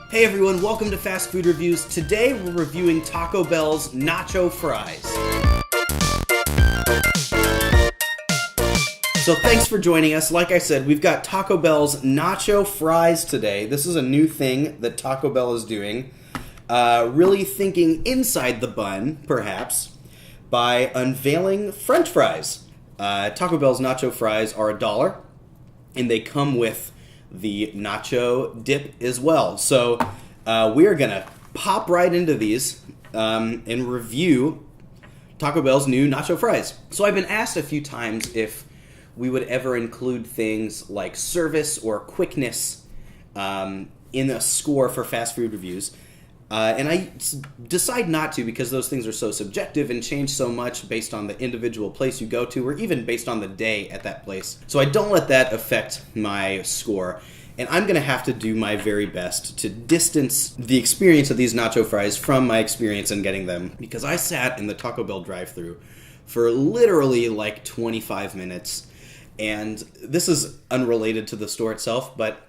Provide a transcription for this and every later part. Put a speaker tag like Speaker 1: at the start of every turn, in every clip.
Speaker 1: Hey everyone, welcome to Fast Food Reviews. Today we're reviewing Taco Bell's Nacho Fries. So thanks for joining us. Like I said, we've got Taco Bell's Nacho Fries today. This is a new thing that Taco Bell is doing. Really thinking inside the bun, perhaps, by unveiling French fries. Taco Bell's Nacho Fries are $1, and they come with the nacho dip as well. So we are going to pop right into these and review Taco Bell's new nacho fries. So I've been asked a few times if we would ever include things like service or quickness in a score for fast food reviews. And I decide not to because those things are so subjective and change so much based on the individual place you go to or even based on the day at that place. So I don't let that affect my score. And I'm going to have to do my very best to distance the experience of these nacho fries from my experience in getting them. Because I sat in the Taco Bell drive-thru for literally like 25 minutes. And this is unrelated to the store itself, but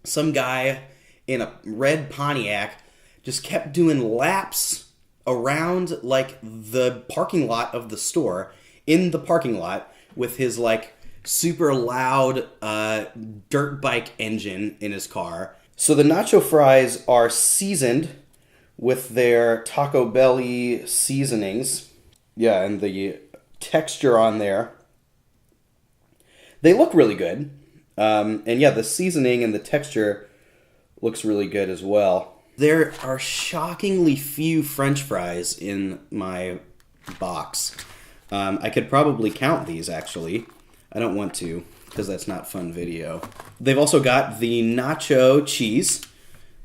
Speaker 1: some guy in a red Pontiac just kept doing laps around, like, the parking lot of the store, in the parking lot, with his, like, super loud dirt bike engine in his car. So the nacho fries are seasoned with their Taco Bell-y seasonings. Yeah, and the texture on there. They look really good. And yeah, the seasoning and the texture looks really good as well. There are shockingly few French fries in my box. I could probably count these, actually. I don't want to, because that's not fun video. They've also got the nacho cheese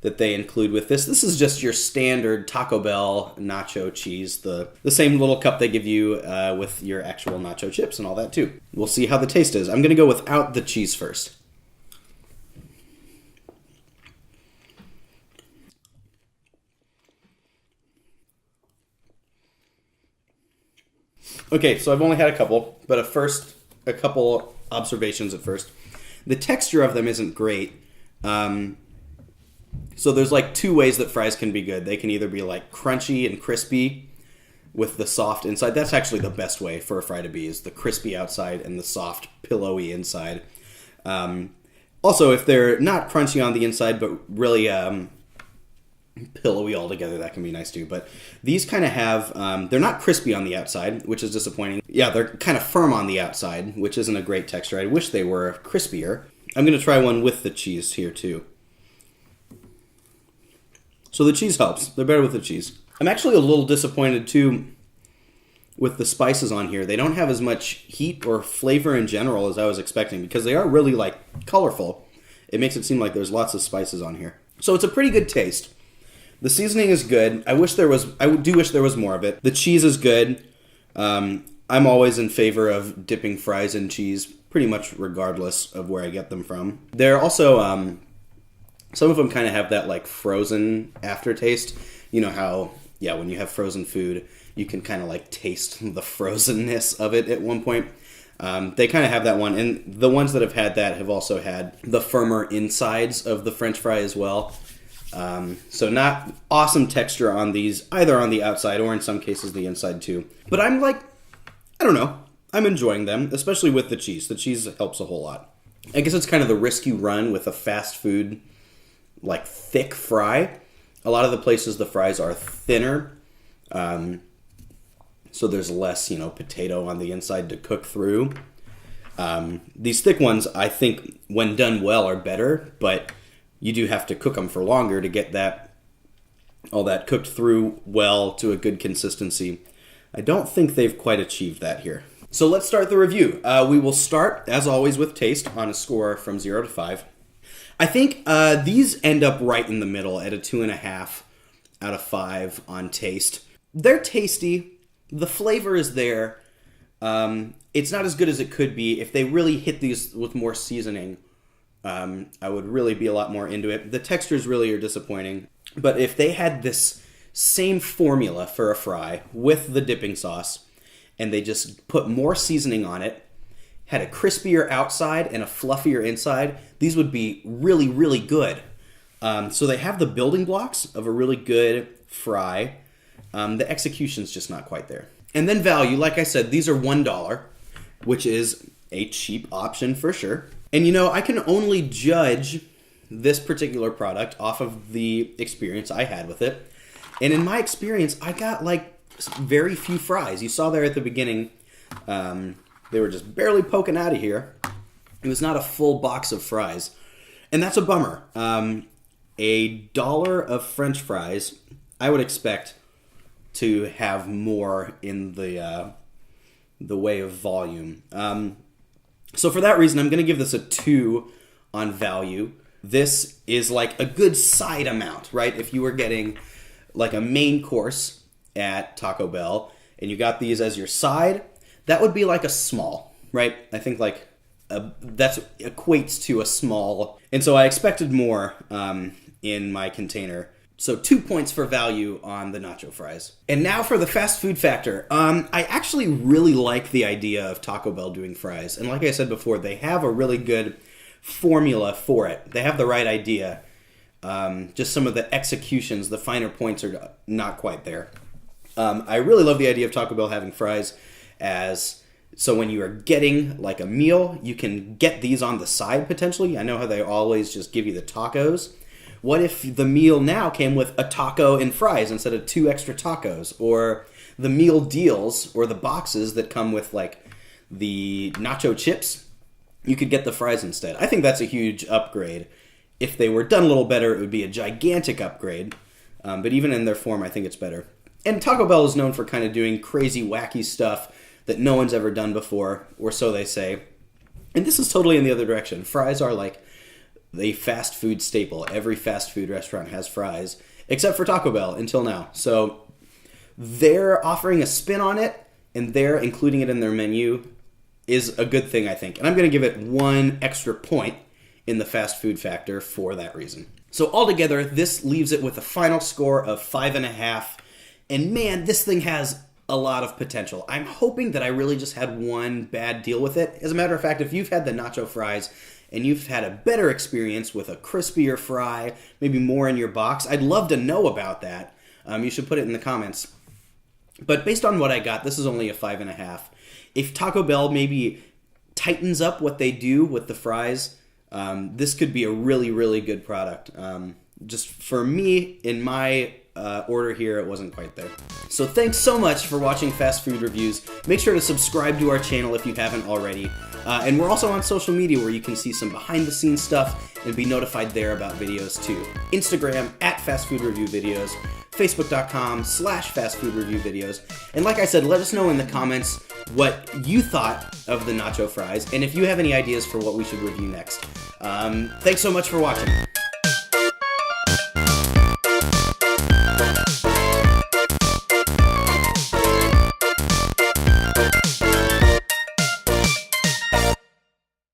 Speaker 1: that they include with this. This is just your standard Taco Bell nacho cheese. The same little cup they give you with your actual nacho chips and all that, too. We'll see how the taste is. I'm going to go without the cheese first. Okay, so I've only had a couple, but a couple observations at first. The texture of them isn't great. So there's like two ways that fries can be good. They can either be like crunchy and crispy with the soft inside. That's actually the best way for a fry to be, is the crispy outside and the soft, pillowy inside. Also, if they're not crunchy on the inside, but really pillowy altogether, that can be nice too. But these kind of have, they're not crispy on the outside, which is disappointing. Yeah, they're kind of firm on the outside, which isn't a great texture. I wish they were crispier. I'm going to try one with the cheese here too. So the cheese helps. They're better with the cheese. I'm actually a little disappointed too with the spices on here. They don't have as much heat or flavor in general as I was expecting, because they are really like colorful. It makes it seem like there's lots of spices on here. So it's a pretty good taste. The seasoning is good. I do wish there was more of it. The cheese is good. I'm always in favor of dipping fries in cheese, pretty much regardless of where I get them from. They're also, some of them kind of have that like frozen aftertaste. You know how, yeah, when you have frozen food, you can kind of like taste the frozenness of it at one point. They kind of have that one. And the ones that have had that have also had the firmer insides of the French fry as well. So not awesome texture on these, either on the outside or in some cases the inside too. But I'm like, I don't know, I'm enjoying them, especially with the cheese. The cheese helps a whole lot. I guess it's kind of the risk you run with a fast food, like thick fry. A lot of the places the fries are thinner, so there's less, potato on the inside to cook through. These thick ones, I think, when done well, are better, but you do have to cook them for longer to get all that cooked through well to a good consistency. I don't think they've quite achieved that here. So let's start the review. We will start, as always, with taste on a score from 0 to 5. I think these end up right in the middle at a 2.5 out of 5 on taste. They're tasty. The flavor is there. It's not as good as it could be. If they really hit these with more seasoning, I would really be a lot more into it. The textures really are disappointing. But if they had this same formula for a fry with the dipping sauce, and they just put more seasoning on it, had a crispier outside and a fluffier inside, these would be really, really good. So they have the building blocks of a really good fry. The execution's just not quite there. And then value, like I said, these are $1, which is a cheap option for sure. And you know, I can only judge this particular product off of the experience I had with it. And in my experience, I got like very few fries. You saw there at the beginning, they were just barely poking out of here. It was not a full box of fries. And that's a bummer. $1 of French fries, I would expect to have more in the way of volume. So for that reason, I'm going to give this a 2 on value. This is like a good side amount, right? If you were getting like a main course at Taco Bell and you got these as your side, that would be like a small, right? I think like that equates to a small. And so I expected more in my container. So 2 points for value on the nacho fries. And now for the fast food factor. I actually really like the idea of Taco Bell doing fries. And like I said before, they have a really good formula for it. They have the right idea. Just some of the executions, the finer points are not quite there. I really love the idea of Taco Bell having fries so when you are getting like a meal, you can get these on the side potentially. I know how they always just give you the tacos. What if the meal now came with a taco and fries instead of 2 extra tacos? Or the meal deals or the boxes that come with like the nacho chips, you could get the fries instead. I think that's a huge upgrade. If they were done a little better, it would be a gigantic upgrade. But even in their form, I think it's better. And Taco Bell is known for kind of doing crazy, wacky stuff that no one's ever done before, or so they say. And this is totally in the other direction. Fries are like the fast food staple. Every fast food restaurant has fries, except for Taco Bell until now. So they're offering a spin on it, and they're including it in their menu is a good thing, I think. And I'm going to give it 1 extra point in the fast food factor for that reason. So altogether, this leaves it with a final score of 5.5. And man, this thing has a lot of potential. I'm hoping that I really just had one bad deal with it. As a matter of fact, if you've had the nacho fries and you've had a better experience with a crispier fry, maybe more in your box, I'd love to know about that. You should put it in the comments. But based on what I got, this is only a 5.5. If Taco Bell maybe tightens up what they do with the fries, this could be a really, really good product. Just for me, in my order here, it wasn't quite there. So thanks so much for watching Fast Food Reviews. Make sure to subscribe to our channel if you haven't already. And we're also on social media where you can see some behind-the-scenes stuff and be notified there about videos too. Instagram @FastFoodReviewVideos, Facebook.com/FastFoodReviewVideos. And like I said, let us know in the comments what you thought of the nacho fries and if you have any ideas for what we should review next. Thanks so much for watching.